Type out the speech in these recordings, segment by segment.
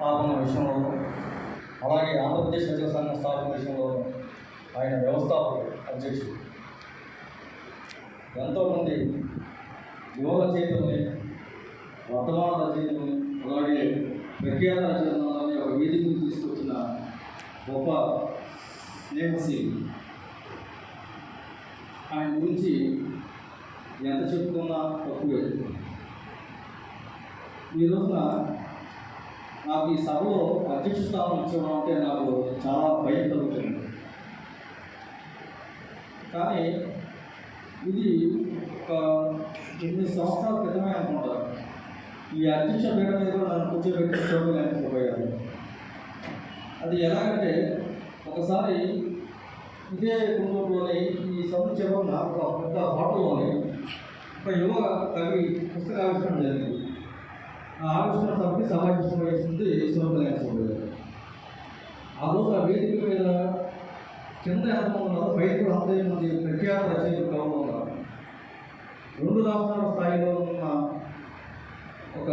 స్థాపన విషయంలో, అలాగే ఆంధ్రప్రదేశ్ రచన సంఘం స్థాపన విషయంలో ఆయన వ్యవస్థాపక అధ్యక్షుడు. ఎంతోమంది యువ రచయితల్ని, వర్తమాన రచయితల్ని, అలాగే ప్రఖ్యాత రచయితలని ఒక వేదికకు తీసుకొచ్చిన గొప్ప స్నేహశీలి. ఆయన గురించి ఎంత చెప్పుకున్నా తక్కువే. ఈ రోజున నాకు ఈ సభలో అధ్యక్ష స్థానం ఇచ్చడం అంటే నాకు చాలా భయం కలుగుతుంది. కానీ ఇది ఒక 8 సంవత్సరాల క్రితమే అనుకుంటారు. ఈ అధ్యక్ష పీఠ మీద నన్ను కూర్చోబెట్టి చూడలేకపోయారు. అది ఎలాగంటే, ఒకసారి ఇదే గుంటూరులోని ఈ సభ చివరన ఒక పెద్ద హోటల్లోని ఒక యువ కవి పుస్తకావిష్కరణ జరిగింది. ఆ ఆవిష్కరణ సభకి సమావేశం వహిస్తుంది శివకళ్యాణ. ఆ రోజు ఆ వేదిక మీద కింద ఎంతమంది ఉన్నారు, బయట కూడా 100 మంది ప్రఖ్యాత రచయితలు కవులు ఉన్నారు. 2 రాష్ట్రాల స్థాయిలో ఉన్న ఒక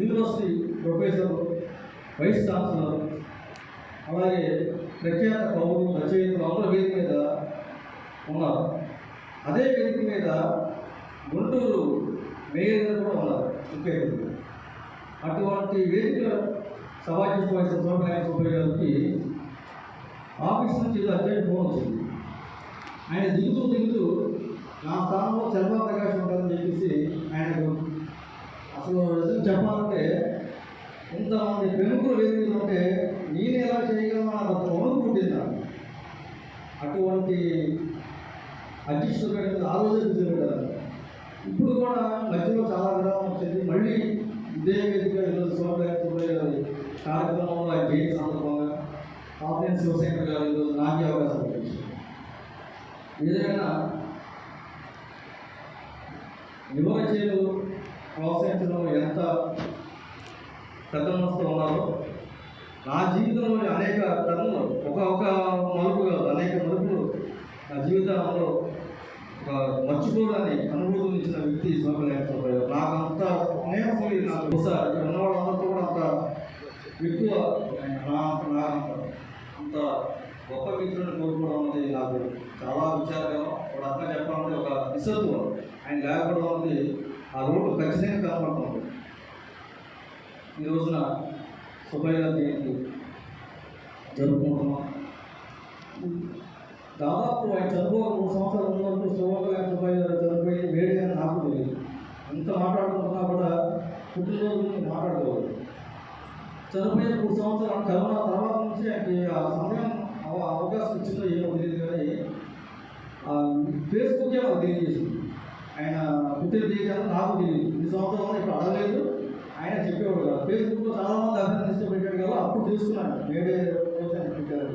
యూనివర్సిటీ ప్రొఫెసర్, వైస్ ఛాన్సలర్, అలాగే ప్రఖ్యాత కవులు, రచయితలు అందరూ వేదిక మీద ఉన్నారు. అదే వేదిక మీద గుంటూరు మేయర్ కూడా ఉన్నారు. అటువంటి వేదిక సమాజం వహిస్తున్న శివకళ్యాణ సుబ్బయ్య గారికి ఆఫీస్ నుంచి అర్జెంట్ ఫోన్ వచ్చింది. ఆయన దిగుతూ నా స్థానంలో చంద్రబాబు ప్రకాష్ ఉంటారని చెప్పేసి ఆయనకు అసలు నిజం చెప్పాలంటే, ఇంతమంది ప్రముఖులు వేదికలు ఉంటే నేను ఎలా చేయగలను అన్న వణుకు పుట్టింది. అటువంటి అధ్యక్షుడు ఆ రోజే కూర్చోబెట్టారు. ఇప్పుడు కూడా మధ్యలో చాలా విరామం వచ్చింది. మళ్ళీ ఇదే వేదిక ఈరోజు శివకళ్యాణ సుబ్బయ్య గారి కార్యక్రమంలో ఆయన జయంతి సందర్భంగా కాంప్లెన్స్ శివశంకర్ గారు ఈరోజు నాకే అవకాశం కల్పించారు. ఏదైనా యువ రచయితలు ప్రోత్సహించడం ఎంత పెద్ద మనసుతో ఉన్నారో, నా జీవితంలో అనేక టర్నులు, ఒక మలుపు కాదు, అనేక మలుపులు నా జీవితంలో ఒక మర్చిపోవడాన్ని అనుభూతులు ఇచ్చిన వ్యక్తి శివకళ్యాణ సుబ్బయ్య. నాకు అంత స్నేహశీలి, నాకు ఉన్న వాళ్ళందరితో కూడా అంత ఎక్కువ అంత గొప్ప మిత్రులను కోరుకోవడం అనేది నాకు చాలా విచారకరం. ఒక అర్థం చెప్పాలంటే ఒక నిస్సత్వం. ఆయన లేకపోవడం అనేది ఆ రోడ్డు ఖచ్చితంగా కనపడుతుంది. ఈ రోజున సుబ్బయ్య గారి జయంతి జరుపుకుంటున్నాం. దాదాపు ఆయన చనిపోక 3 సంవత్సరాల ముందు వరకు శివకళ్యాణ సుబ్బయ్య గారు చనిపోయి వేడిగానే నాకు తెలియదు. ఎంత మాట్లాడుకుంటున్నా కూడా పుట్టినరోజు మాట్లాడుకోవాలి. చనిపోయిన 3 సంవత్సరాలు కరోనా తర్వాత నుంచి ఆయనకి ఆ సమయం అవకాశం ఇచ్చిందో ఏమో తెలియదు. కానీ ఫేస్బుక్కే మాకు తెలియజేసింది. ఆయన పుట్టిన తేదీ నాకు తెలియదు. 2 సంవత్సరాలు ఇప్పుడు అడగలేదు. ఆయన చెప్పేవాడు కదా, ఫేస్బుక్లో చాలామంది అభినందిస్తూ పెట్టాడు కదా, అప్పుడు తెలుసుకున్నాను వేడే రోజు ఆయన పెట్టారు.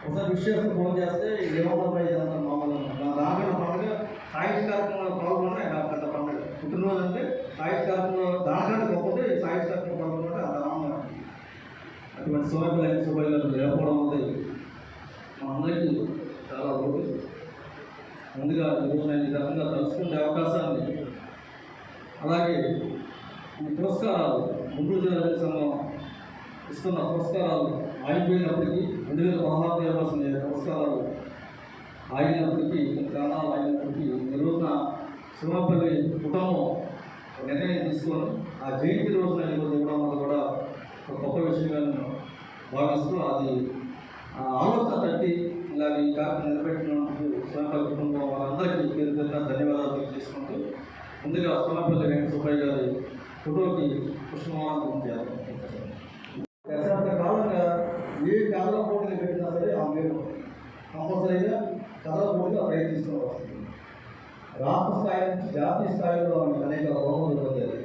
ఒకసారి విషయాన్ని ఫోన్ చేస్తే ఏమన్నా ఇదంతా మామూలు రాగల పండుగ సాహిత్య కార్యక్రమంలో పాల్గొన్న నాకు పెద్ద పండుగ. పుట్టినరోజు అంటే సాహిత్య కార్యక్రమంలో దానికంటే గొప్పది సాహిత్య కార్యక్రమం పాల్గొన్నట్టు అంత ఆనందం. అటువంటి శివకళ్యాణ సుబ్బయ్య గారు లేకపోవడం అనేది మా అందరికీ చాలా లోటు. ముందుగా ఈరోజు నేను ఈ రకంగా తలుచుకునే అవకాశాన్ని, అలాగే ఈ పురస్కారాలు గుంటూరు జిల్లా రచయితల సంఘం ఇస్తున్న పురస్కారాలు ఆగిపోయినప్పటికీ, 2016 ఇవ్వాల్సిన పురస్కారాలు ఆగినప్పటికీ, కారణాలు ఆగినప్పటికీ, ఈ రోజున సింహపల్లి కుటుంబం నిర్ణయం తీసుకొని ఆ జయంతి రోజున ఈరోజు ఇవ్వడం వల్ల కూడా ఒక గొప్ప విషయంగా నేను భావిస్తూ, అది ఆలోచన తట్టి ఇలాగ ఈ కార్యక్రమం నిలబెట్టినందుకు సింహపల్లి కుటుంబం వాళ్ళందరికీ పేరు ధన్యవాదాలు తెలియజేసుకుంటూ, ముందుగా సింహపల్లి వెంకట సుబ్బయ్య గారి ఫోటోకి పుష్పమాలను ఉంచారు. దశాబ్ద కాలంగా ఏ కథల పోటీలు పెట్టినా సరే ఆ మేము కంపల్సరీగా కథల పోటీగా ప్రయత్నిస్తూ వస్తుంది. రాష్ట్ర స్థాయి నుంచి జాతీయ స్థాయిలో అనేక బహుమతులు పొందారు.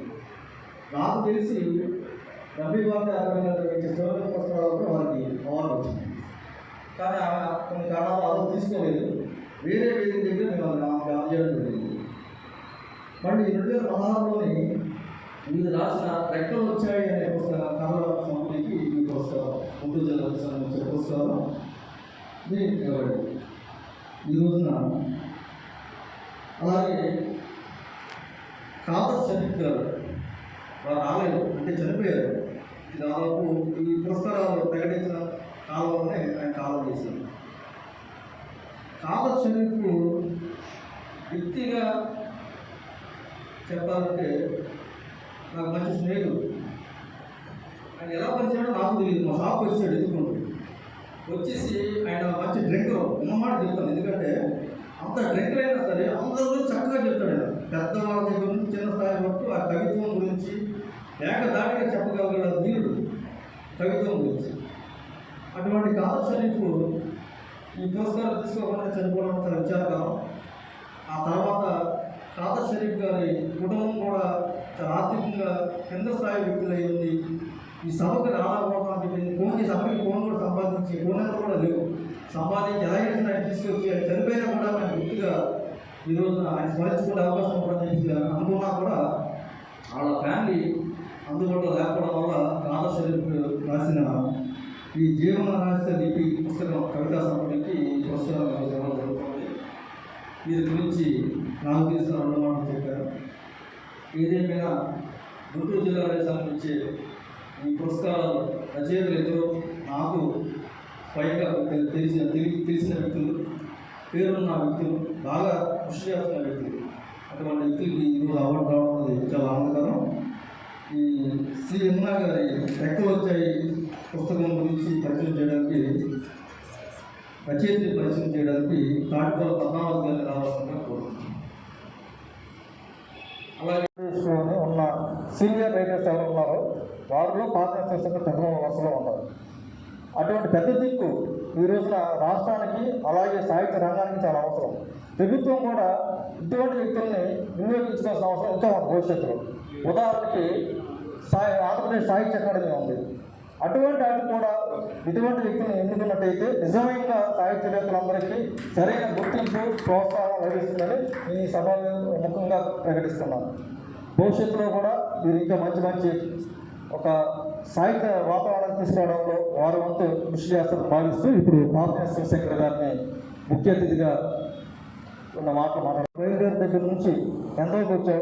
నాకు తెలిసి రవివారి నిర్వహించే శివకళ్యాణ పురస్కారాలకు వారికి అవార్డు వచ్చింది. కానీ ఆమె కొన్ని కారణాలు అదో తీసుకోలేదు. వేరే వేదిక దగ్గర మేము ఆమెకు అందజేయడం జరిగింది. మళ్ళీ 2016లోని ఇది రాసిన రెక్కలు వచ్చాయి అనే కథల సంస్థకి ఈ పురస్కారం, గుంటూరు జిల్లాకు సంబంధించిన పురస్కారం దీనికి ఇవ్వబడింది ఈ రోజున. అలాగే కాదర్ షరీఫ్ గారు వారు రాలేదు, అంటే చనిపోయారు. దాదాపు ఈ పురస్కారాలు ప్రకటించిన కాలంలోనే ఆయన కాలం చేశారు. కాదర్ షరీఫ్ వ్యక్తిగా చెప్పాలంటే నాకు మంచి స్నేహితుడు. ఆయన ఎలా పరిచయాడో నాకు తెలియదు. మా షాప్కి వచ్చాడు ఎదుర్కొంటూ. వచ్చేసి ఆయన మంచి డ్రింకర్ ఉన్నమాట చెప్తాను. ఎందుకంటే అంత డ్రింకర్ అయినా సరే అందరూ చక్కగా చెప్తాడు. ఆయన పెద్దవాళ్ళ దగ్గర నుంచి చిన్న స్థాయి వరకు ఆ కవిత్వం గురించి ఏకదాటిగా చెప్పగలిగిన వీరుడు కవిత్వం గురించి. అటువంటి కాదర్ షరీఫ్ ఈ పురస్కారం తీసుకోకుండా చనిపోవడం చాలా విచారకరం. ఆ తర్వాత కాదర్ షరీఫ్ గారి కుటుంబం కూడా చాలా ఆర్థికంగా కింద స్థాయి వ్యక్తులు అయ్యింది. ఈ సభకు రాకపోవడం అని చెప్పి ఫోన్ చేసి అప్పటికి ఫోన్ కూడా సంపాదించి ఫోన్ నెంబర్ కూడా లేవు సంపాదించి ఎలాగైనా ఆయన తీసుకొచ్చి ఆయన చనిపోయినా కూడా ఆయన గుర్తుగా ఈరోజు ఆయన స్మరించుకునే అవకాశం కూడా అనుకున్నా కూడా వాళ్ళ ఫ్యామిలీ అందుబాటులో లేకపోవడం వల్ల కాదర్ షరీఫ్ రాసిన ఈ జీవన రహస్య లిపి పుస్తకం కవితా సంపడికి పుస్తకం ఇవ్వడం జరుగుతుంది. వీరి గురించి నాకు తెలిసిన 2 మాటలు చెప్పారు. ఏదేమైనా గుంటూరు జిల్లాకు సంబంధించి ఈ పురస్కారాలు రచయితలు ఎందరో నాకు స్వయంగా తెలిసిన వ్యక్తులు, పేరున్న వ్యక్తులు, బాగా కృషి చేస్తున్న వ్యక్తులు, అటువంటి వ్యక్తులకి ఈరోజు అవార్డు రావడం అనేది చాలా ఆనందకరం. ఈ శ్రీ యమునా గారి రెక్కలు వచ్చాయి పుస్తకం గురించి పరిచయం చేయడానికి, రచయితని పరిచయం చేయడానికి తాటిపల్లి పద్మావతి గారిని రావాల్సిందిగా కోరుతున్నాను. అలాగే ఉన్న సీనియర్ రైటర్స్ ఎవరు ఉన్నారో వారిలో పాత్ర పెద్ద వరుసలో ఉన్నారు. అటువంటి పెద్ద దిక్కు ఈ రోజున రాష్ట్రానికి అలాగే సాహిత్య రంగానికి చాలా అవసరం. ప్రభుత్వం కూడా ఇటువంటి వ్యక్తుల్ని వినియోగించుకోవాల్సిన అవసరం ఇంకా మన భవిష్యత్తులో. ఉదాహరణకి ఆంధ్రప్రదేశ్ సాహిత్య అకాడమీ ఉంది. అటువంటి వాటికి కూడా ఇటువంటి వ్యక్తులను ఎన్నుకున్నట్టయితే నిజమైన సాహిత్యవేత్తలందరికీ సరైన గుర్తింపు ప్రోత్సాహం లభిస్తుందని ఈ సభ ముఖ్యంగా ప్రకటిస్తున్నాను. భవిష్యత్తులో కూడా మీరు ఇంకా మంచి ఒక సాహిత్య వాతావరణం తీసుకురావడంలో వారి వంతు కృషి చేస్తారని భావిస్తూ ఇప్పుడు పాప శివశంకర్ గారిని ముఖ్య అతిథిగా ఉన్న మాటలు మాట్లాడారు. గారి దగ్గర నుంచి ఎంతో కూర్చో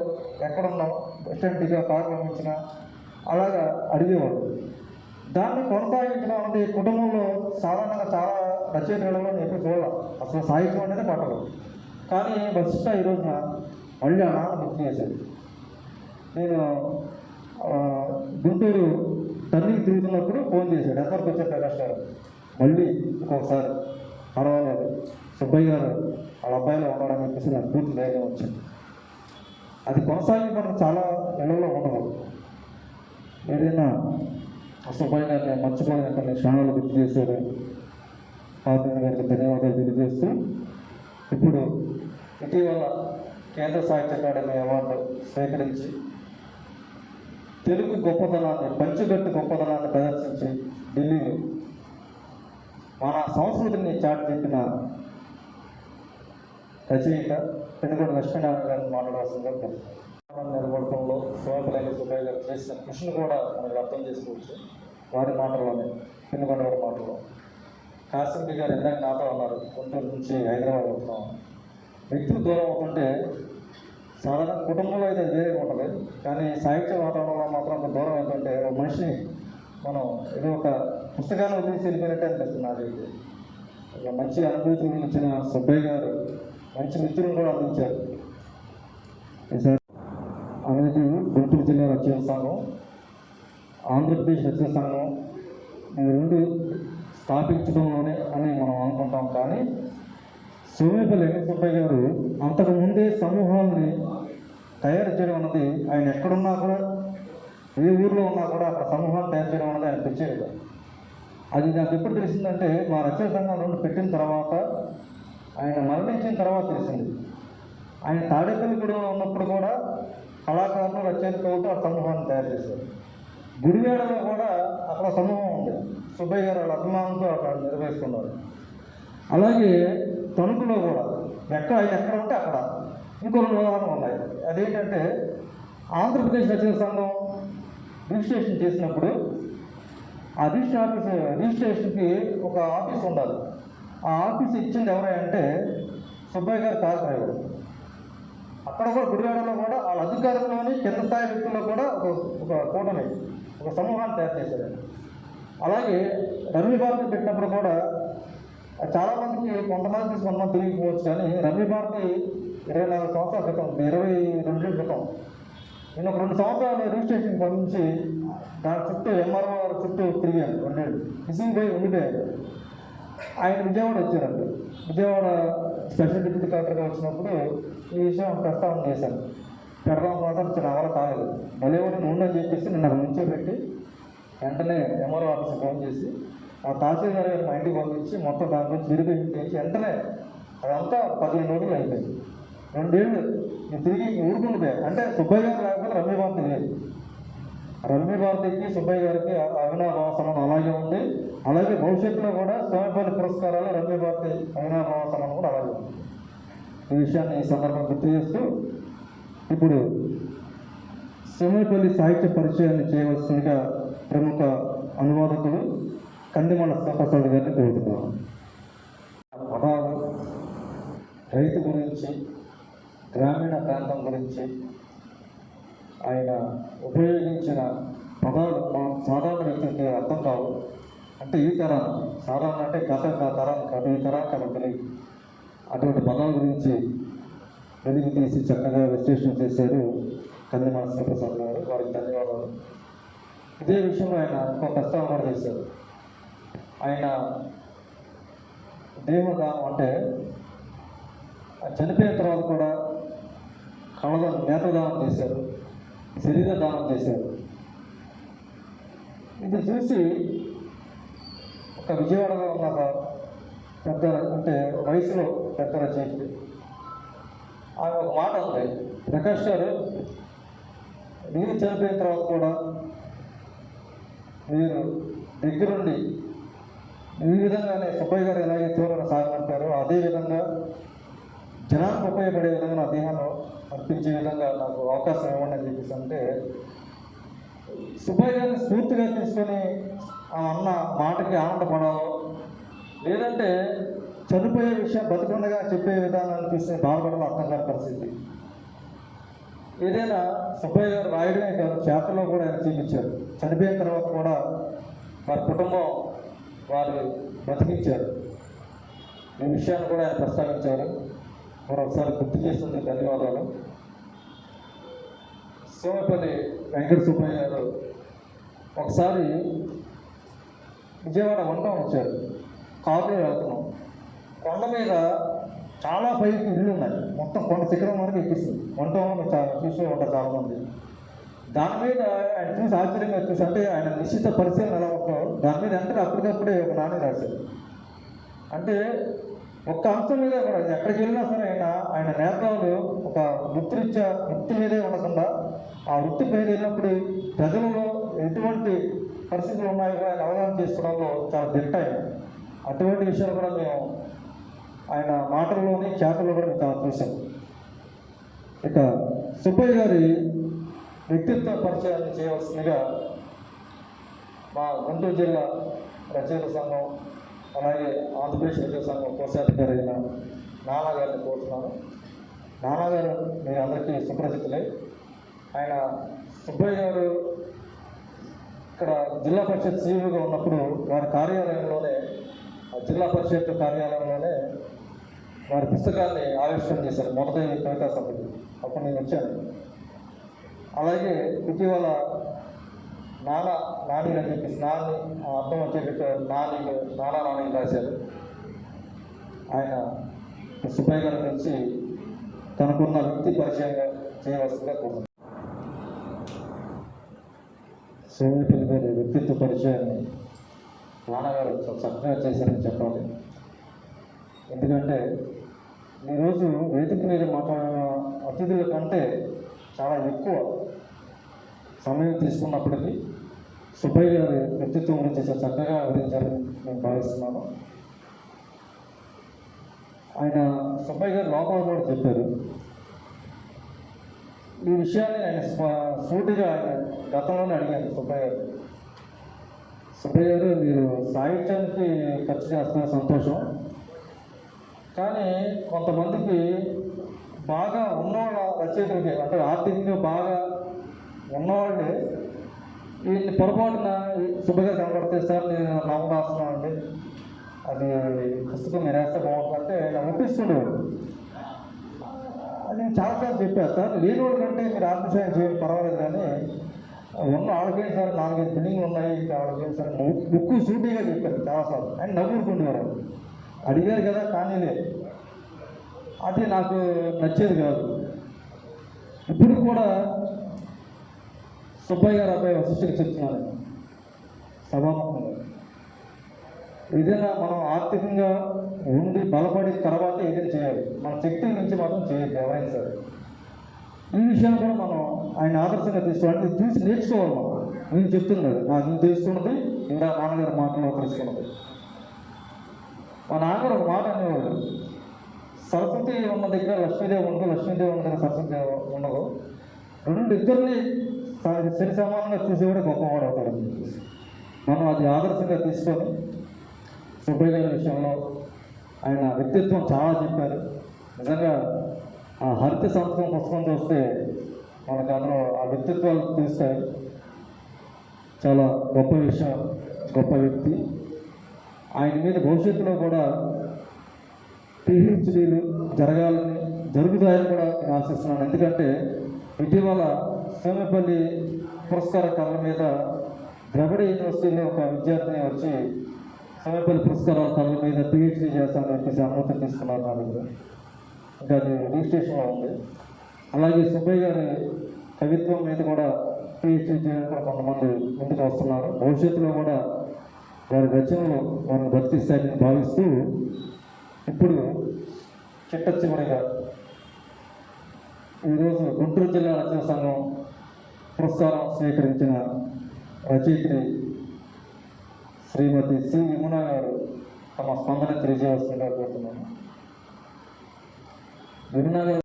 ఎక్కడున్నాం ఎస్టెంట్గా ప్రారంభించిన అలాగా అడిగేవాడు. దాన్ని కొనసాగించడం అనేది కుటుంబంలో సాధారణంగా చాలా రచయితలలో ఎప్పుడు చూడాలి. అసలు సాహిత్యం అనేది పట్టదు. కానీ వశిష్ట ఈ రోజున మళ్ళీ ఆ నాన్న గుర్తు చేశాడు. నేను గుంటూరు టర్నింగ్ తిరుగుతున్నప్పుడు ఫోన్ చేశాడు. ఎక్కడికి వచ్చారు ప్రకాష్ గారు, మళ్ళీ ఇంకొకసారి పర్వాలేదు సుబ్బయ్య గారు వాళ్ళ అబ్బాయిలో ఉన్నాడని చెప్పేసి నాకు పూర్తి ధైర్యం వచ్చింది. అది కొనసాగించడం చాలా ఇళ్లలో ఉండదు. ఏదైనా సుబ్బయ్య గారిని మర్చిపోయిన కొన్ని క్షణాలు గుర్తు చేశారు. పాత్ర గారికి ధన్యవాదాలు తెలియజేస్తూ ఇప్పుడు ఇటీవల కేంద్ర సాహిత్య అకాడమీ అవార్డు స్వీకరించి తెలుగు గొప్పతనాన్ని పంచుగట్టు గొప్పతనాన్ని ప్రదర్శించి ఢిల్లీలో మన సంస్కృతిని చాటి చెప్పిన రచయిత పెనుగొండ లక్ష్మీనారాయణ గారిని మాట్లాడాల్సిందిగా నిలబడటంలో శివపల్లి సుబ్బయ్య గారు చేసిన కృషిని కూడా మనకు అర్థం చేసుకోవచ్చు. వారి మాటల్లోనే పెనుగొండ గారి మాటల్లో కాసింపి గారు ఎందాక నాతో ఉన్నారు. గుంటూరు నుంచి హైదరాబాద్ వస్తున్నాం. వ్యక్తులు దూరం అవుతుంటే సాధారణ కుటుంబంలో అయితే వేరే ఉంటుంది, కానీ సాహిత్య వాతావరణంలో మాత్రం అంత దూరం ఏంటంటే ఒక మనిషిని మనం ఏదో ఒక పుస్తకాన్ని వదిలేసి వెళ్ళిపోయినట్టే అనిపిస్తుంది. నాకైతే ఒక మంచి అనుభూతులు ఇచ్చిన సుబ్బయ్య గారు మంచి మిత్రులను కూడా అందించారు. అనేది గుంటూరు జిల్లా రచయిత సంఘం, ఆంధ్రప్రదేశ్ రచయిత సంఘం ఈ రెండు స్థాపించడంలోనే అని మనం అనుకుంటాం. కానీ సోమేపల్లి సుబ్బయ్య గారు అంతకుముందే సమూహాలని తయారు చేయడం అన్నది ఆయన ఎక్కడున్నా కూడా ఏ ఊరిలో ఉన్నా కూడా అక్కడ సమూహాన్ని తయారు చేయడం అన్నది ఆయన తెచ్చేది. అది నాకు ఎప్పుడు తెలిసిందంటే మా రచయిత సంఘం 2 పెట్టిన తర్వాత, ఆయన మరణించిన తర్వాత తెలిసింది. ఆయన తాడేపల్లిగూడెంలో ఉన్నప్పుడు కూడా కళాకారులు రచయితలతో ఆ సమూహాన్ని తయారు చేశారు. గుడివాడలో కూడా అక్కడ సమూహం ఉంది. సుబ్బయ్య గారు వాళ్ళ అభిమానంతో అక్కడ నిర్వహిస్తున్నారు. అలాగే తణుకులో కూడా ఎక్కడ ఉంటే అక్కడ ఇంకో 2 ఉదాహరణలు ఉన్నాయి. అదేంటంటే ఆంధ్రప్రదేశ్ రచయిత సంఘం రిజిస్ట్రేషన్ చేసినప్పుడు ఆ రిజిస్ట్రేషన్కి ఒక ఆఫీస్ ఉండాలి. ఆ ఆఫీస్ ఇచ్చింది ఎవరంటే సుబ్బయ్య గారు కార్ డ్రైవర్. అక్కడ కూడా గుడివాడలో కూడా వాళ్ళ అధికారంలోని కింద స్థాయి వ్యక్తుల్లో కూడా ఒక కూటమి ఒక సమూహాన్ని తయారు చేశారు. అలాగే రవి భారతి పెట్టినప్పుడు కూడా చాలామందికి కొంతమంది తిరిగిపోవచ్చు, కానీ రవి భారతి 24 సంవత్సరాల క్రితం, 22 క్రితం, నేను ఒక 2 సంవత్సరాలు రిజిస్ట్రేషన్ పంపించి దాని చుట్టూ ఎంఆర్ఓ చుట్టూ తిరిగాను. 2 ఏళ్ళు విసిగిపోయి ఉండిపోయాడు. ఆయన విజయవాడ వచ్చారండి. విజయవాడ స్పెషల్ డిప్యూటీ కలెక్టర్గా వచ్చినప్పుడు ఈ విషయం ప్రస్తావన చేశాను. పెడదాం మాత్రం నా వల్ల కాలేదు, మళ్ళీ ఉండని చెప్పేసి నిన్న ముంచే పెట్టి వెంటనే ఎంఆర్ఓ ఆఫీస్కి ఫోన్ చేసి ఆ తహసీల్దార్ గారు మా ఇంటికి పంపించి మొత్తం దాని గురించి వెరిఫికేషన్ చేసి వెంటనే అదంతా 15 రోజులు అయిపోయింది. 2 ఏళ్ళు నేను తిరిగి ఊరుకుండిపోయాను. అంటే సుబ్బయ్య గారు లేకపోతే రమ్య భారతి లేదు. రమ్య భారతికి సుబ్బయ్య గారికి అవినాభావ సంబంధం అలాగే ఉంది. అలాగే భవిష్యత్తులో కూడా సోమపల్లి పురస్కారాలు రమ్య భారతి అవినాభావ సంబంధం కూడా అలాగే ఉంది. ఈ విషయాన్ని ఈ సందర్భంగా గుర్తు చేస్తూ ఇప్పుడు సోమపల్లి సాహిత్య పరిచయాన్ని చేయవలసిందిగా ప్రముఖ అనువాదకులు కందిమల శివప్రసాద్ గారిని కోరుతున్నాను. పదాలు రైతు గురించి, గ్రామీణ ప్రాంతం గురించి ఆయన ఉపయోగించిన పదాలు సాధారణ వ్యక్తికి అర్థం కావు. అంటే ఈ తరాన్ని సాధారణ అంటే గత తరానికి కాదు, ఈ తరానికి అలా తెలియదు. అటువంటి పదాల గురించి వెలుగు తీసి చక్కగా విశ్లేషణ చేశారు కందిమల శివప్రసాద్ గారు. వారికి ధన్యవాదాలు. ఇదే విషయంలో ఆయన ఇంకో ప్రస్తావన కూడా చేశారు. ఆయన దేహదానం అంటే చనిపోయిన తర్వాత కూడా కళ్ళదానం, నేత్రదానం చేశారు, శరీర దానం చేశారు. ఇది చూసి ఒక విజయవాడలో ఉన్న పెద్ద, అంటే వయసులో పెద్ద రచయిత ఆమె ఒక మాట ఉంది, ప్రకాష్ గారు మీరు చనిపోయిన తర్వాత కూడా మీరు దగ్గరుండి ఈ విధంగానే సుబ్బయ్య గారు ఎలాగే తీవ్రంగా సాగమంటారో అదేవిధంగా జనానికి ఉపయోగపడే విధంగా నా దేహాన్ని అర్పించే విధంగా నాకు అవకాశం ఇవ్వండి అని చెప్పేసి అంటే, సుబ్బయ్య గారిని స్ఫూర్తిగా తీసుకొని అన్న మాటకి ఆనందపడాలో, లేదంటే చనిపోయే విషయం బతుకుండగా చెప్పే విధానం అనిపిస్తే బాధపడాలో అర్థం కాని పరిస్థితి. ఏదైనా సుబ్బయ్య గారు రాయడమే కాదు, చేతల్లో కూడా ఆయన చూపించారు. చనిపోయిన తర్వాత కూడా వారి కుటుంబం వారు బతికించారు. ఈ విషయాన్ని కూడా ఆయన ప్రస్తావించారు. మరొకసారి గుర్తు చేస్తుంది ధన్యవాదాలు. సోమపల్లి వెంకట సుబ్బయ్య గారు ఒకసారి విజయవాడ వంటం వచ్చారు. కారులో వెళ్తున్నాం. కొండ మీద చాలా పైకి ఇళ్ళు ఉన్నాయి, మొత్తం కొండ శిఖరం వరకు ఎక్కిస్తుంది. వంటంలో చూస్తూ ఉంటారు చాలామంది. దాని మీద ఆయన చూసి ఆశ్చర్యంగా చూసి, అంటే ఆయన నిశ్చిత పరిశీలన ఎలా ఉంటారో దాని మీద అంటే అప్పటికప్పుడే ఒక నాణ్యం రాశారు. అంటే ఒక్క అంశం మీద కూడా ఎక్కడికి వెళ్ళినా సరే ఆయన నేత్రాలు ఒక వృత్తి మీదే ఉండకుండా ఆ వృత్తి మీద వెళ్ళినప్పుడు ప్రజలలో ఎటువంటి పరిస్థితులు ఉన్నాయో కూడా ఆయన అవగాహన చేసుకోవడంలో చాలా దిట్ట. అటువంటి విషయాలు కూడా మేము ఆయన మాటల్లోని చేతల్లో కూడా మేము చాలా చూసాం. ఇక సుబ్బయ్య గారి వ్యక్తిత్వ పరిచయాన్ని చేయవలసిందిగా మా గుంటూరు జిల్లా రచయిత సంఘం, అలాగే ఆంధ్రప్రదేశ్ రచయిత సంఘం కోశాధికారి అయిన నాన్నగారిని కోరుతున్నాను. నాన్నగారు మీ అందరికీ సుపరిచితులే. ఆయన సుబ్బయ్య గారు ఇక్కడ జిల్లా పరిషత్ సీఈఓగా ఉన్నప్పుడు వారి కార్యాలయంలోనే, జిల్లా పరిషత్ కార్యాలయంలోనే వారి పుస్తకాన్ని ఆవిష్కరణ చేశారు, మొదటి కవితా సభకి. అప్పుడు నేను వచ్చాను. అలాగే ఇటీవల నాని అని చెప్పేసి నాని అర్థం వచ్చేటట్టు నాని రాశారు. ఆయన సుబ్బయ్య గారి నుంచి తనకున్న వ్యక్తి పరిచయంగా చేయవలసిందిగా కోరుతున్నాను. సోమపల్లి గారి వ్యక్తిత్వ పరిచయాన్ని నాన్నగారు చక్కగా చేశారని చెప్పాలి. ఎందుకంటే ఈరోజు వేదిక మీద మాట్లాడిన అతిథుల కంటే చాలా ఎక్కువ సమయం తీసుకున్నప్పటికీ సుబ్బయ్య గారి వ్యక్తిత్వం గురించి చక్కగా వివరించాలని నేను భావిస్తున్నాను. ఆయన సుబ్బయ్య గారు లోపల కూడా చెప్పారు. ఈ విషయాన్ని ఆయన సూటిగా ఆయన గతంలోనే అడిగాను సుబ్బయ్య గారు మీరు సాహిత్యానికి ఖర్చు చేస్తున్న సంతోషం, కానీ కొంతమందికి బాగా ఉన్నవాళ్ళ రచయితలకి, అంటే ఆర్థికంగా బాగా ఉన్నవాళ్ళే వీళ్ళని పొరపాటున సుబ్బగా కనబడితే సార్ నేను నవ్వు రాస్తున్నాను అండి, అది పుస్తకం మీరు వేస్తే బాగుంటుందంటే నాకు ఒప్పిస్తుండేవాడు. అది నేను చాలాసార్లు చెప్పాను సార్, లేని వాళ్ళ కంటే మీరు ఆత్మసాయం చేయండి పర్వాలేదు, కానీ ఉన్న వాళ్ళకేంటి సార్ 4-5 బిల్డింగ్లు ఉన్నాయి, వాళ్ళకేంటి సార్ బుక్కు సూటిగా చెప్పారు చాలాసార్లు. ఆయన నవ్వుకుంటున్నారు, అడిగారు కదా కానీలే. అది నాకు నచ్చేది కాదు. ఇప్పుడు కూడా సుబ్బయ్య గారు అబ్బాయి వశిష్ఠకి చెప్తున్నాను సభాముఖంగా, ఏదైనా మనం ఆర్థికంగా ఉండి బలపడిన తర్వాత ఏదైనా చేయాలి, మన శక్తి నుంచి మాత్రం చేయొద్దు ఎవరైనా సరే. ఈ విషయాన్ని కూడా మనం ఆయన ఆదర్శంగా తీసుకోవాలి, చూసి నేర్చుకోవాలి. నేను చెప్తున్నది నాకు తెలుస్తున్నది, ఇంకా నాన్నగారి మాటలో తెలుసుకున్నది. మా నాన్నగారు ఒక మాట అనేవాడు, సరస్వతి ఉన్న దగ్గర లక్ష్మీదేవి ఉండదు, లక్ష్మీదేవి ఉన్న దగ్గర సరస్వతి ఉండదు, ఇద్దరిని సరి సమానంగా చూసేవాడే గొప్పవాడు అవుతాడు. మనం అది ఆదర్శంగా తీసుకొని సుబ్బయ్య గారి విషయంలో ఆయన వ్యక్తిత్వం చాలా చెప్పారు. నిజంగా ఆ హరిత సంస్కృతం పుస్తకం చూస్తే మనకు అందులో ఆ వ్యక్తిత్వాలు తీస్తాయి. చాలా గొప్ప విషయం, గొప్ప వ్యక్తి. ఆయన మీద భవిష్యత్తులో కూడా పిహెచ్డీలు జరుగుతాయని కూడా నేను ఆశిస్తున్నాను. ఎందుకంటే ఇటీవల సోమేపల్లి పురస్కార కళల మీద ద్రవిడ యూనివర్సిటీలో ఒక విద్యార్థిని వచ్చి సోమేపల్లి పురస్కారాల కళల మీద పిహెచ్డీ చేస్తానని చెప్పేసి అనుమతి తీసుకున్నారు నా దగ్గర. ఇంకా అది రిజిస్ట్రేషన్లో ఉంది. అలాగే సుబ్బయ్య గారి కవిత్వం మీద కూడా పిహెచ్డీ చేయడానికి కూడా కొంతమంది ముందుకు వస్తున్నారు. భవిష్యత్తులో కూడా వారి రచనలు వారిని వర్తిస్తాయని భావిస్తూ ఇప్పుడు చిట్ట చివరిగా ఈరోజు గుంటూరు జిల్లా రచన సంఘం పురస్కారం స్వీకరించిన రచయిత్రి శ్రీమతి సి యమున గారు తమ స్పందన తెలియజేస్తుందిగా కోరుతున్నాను. యమున గారు